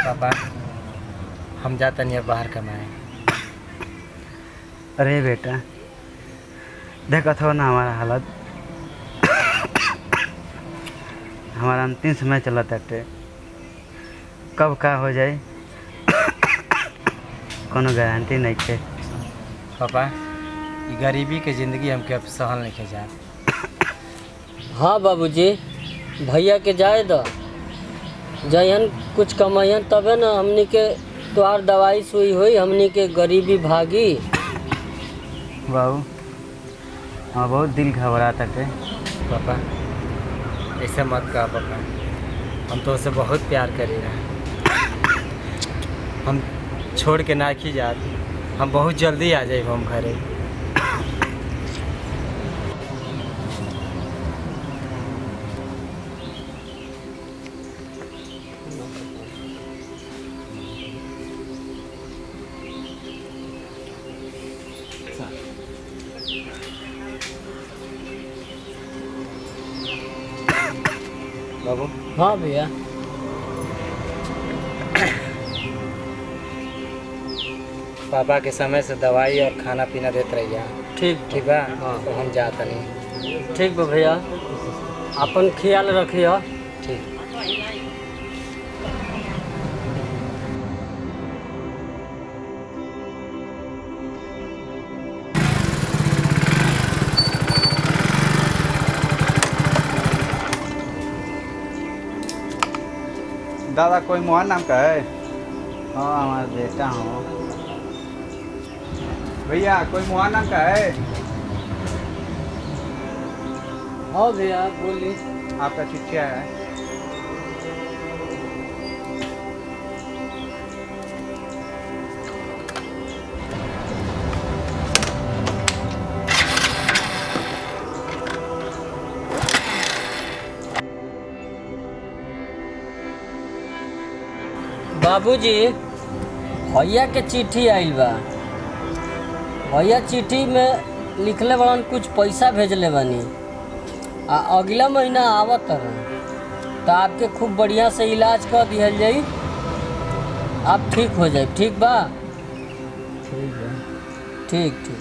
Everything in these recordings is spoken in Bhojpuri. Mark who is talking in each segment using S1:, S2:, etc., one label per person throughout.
S1: पापा हम जाता नहीं बाहर कमाए।
S2: अरे बेटा देखा था ना हमारा हालत, हमारा अंतिम समय चला ताटे, कब का हो जाए कोनो गारंटी नहीं है।
S1: पापा ये गरीबी के ज़िंदगी हमके अब सहल नहीं जा।
S3: हाँ बाबूजी, भैया के जाए दो, जयन कुछ कमायन तबे न हमनी के तोहार दवाई सुई हुई, हमनी के गरीबी भागी।
S2: बाबू हाँ बहुत दिल घबराता है।
S1: पापा ऐसे मत कहा पापा, हम तो उसे बहुत प्यार करी रहे, हम छोड़ के ना की जात, हम बहुत जल्दी आ जाए हम घरे। बाबू
S3: हाँ भैया।
S1: पापा के समय से दवाई और खाना पीना देते रहिए।
S3: ठीक
S1: ठीक बा।
S3: हाँ।
S1: तो हम जाता नहीं।
S3: ठीक बा भैया, अपन ख्याल रखिए।
S1: ठीक।
S2: दादा कोई मोहन नाम का है? हाँ हमारा बेटा हूँ। भैया कोई मोहन नाम का है?
S3: हाँ भैया बोलिए।
S2: आपका चिट्ठिया है।
S3: बाबूजी भैया के चिट्ठी आइल बा, भैया चिट्ठी में लिखले बड़न कुछ पैसा भेजले बानी, आ अगला महीना आवत रहे तो आपके खूब बढ़िया से इलाज कर दिहल जाई, आप ठीक हो जाए। ठीक बा? ठीक बा। ठीक ठीक।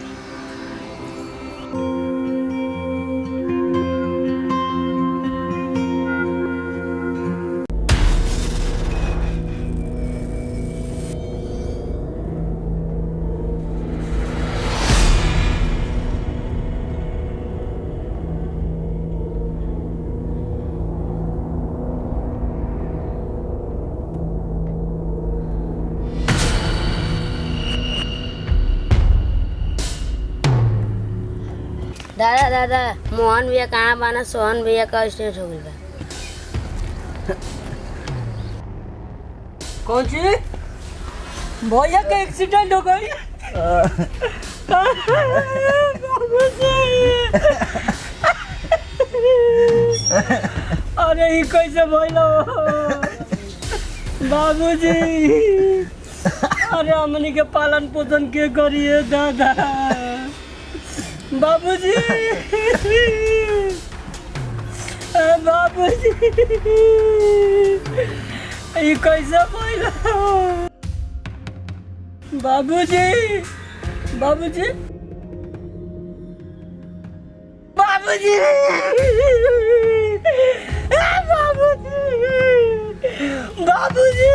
S4: दादा दादा मोहन भैया कहाँ बाना? सोहन भैया का एक्सीडेंट हो गया बा।
S3: कौन सी भैया का एक्सीडेंट हो गई? अरे ये कैसे भइलो बाबूजी? अरे हमनी के पालन पोषण के करिए दादा। बाबूजी बाबूजी ये कैसे भइलो बाबूजी? बाबूजी बाबूजी बाबूजी बाबूजी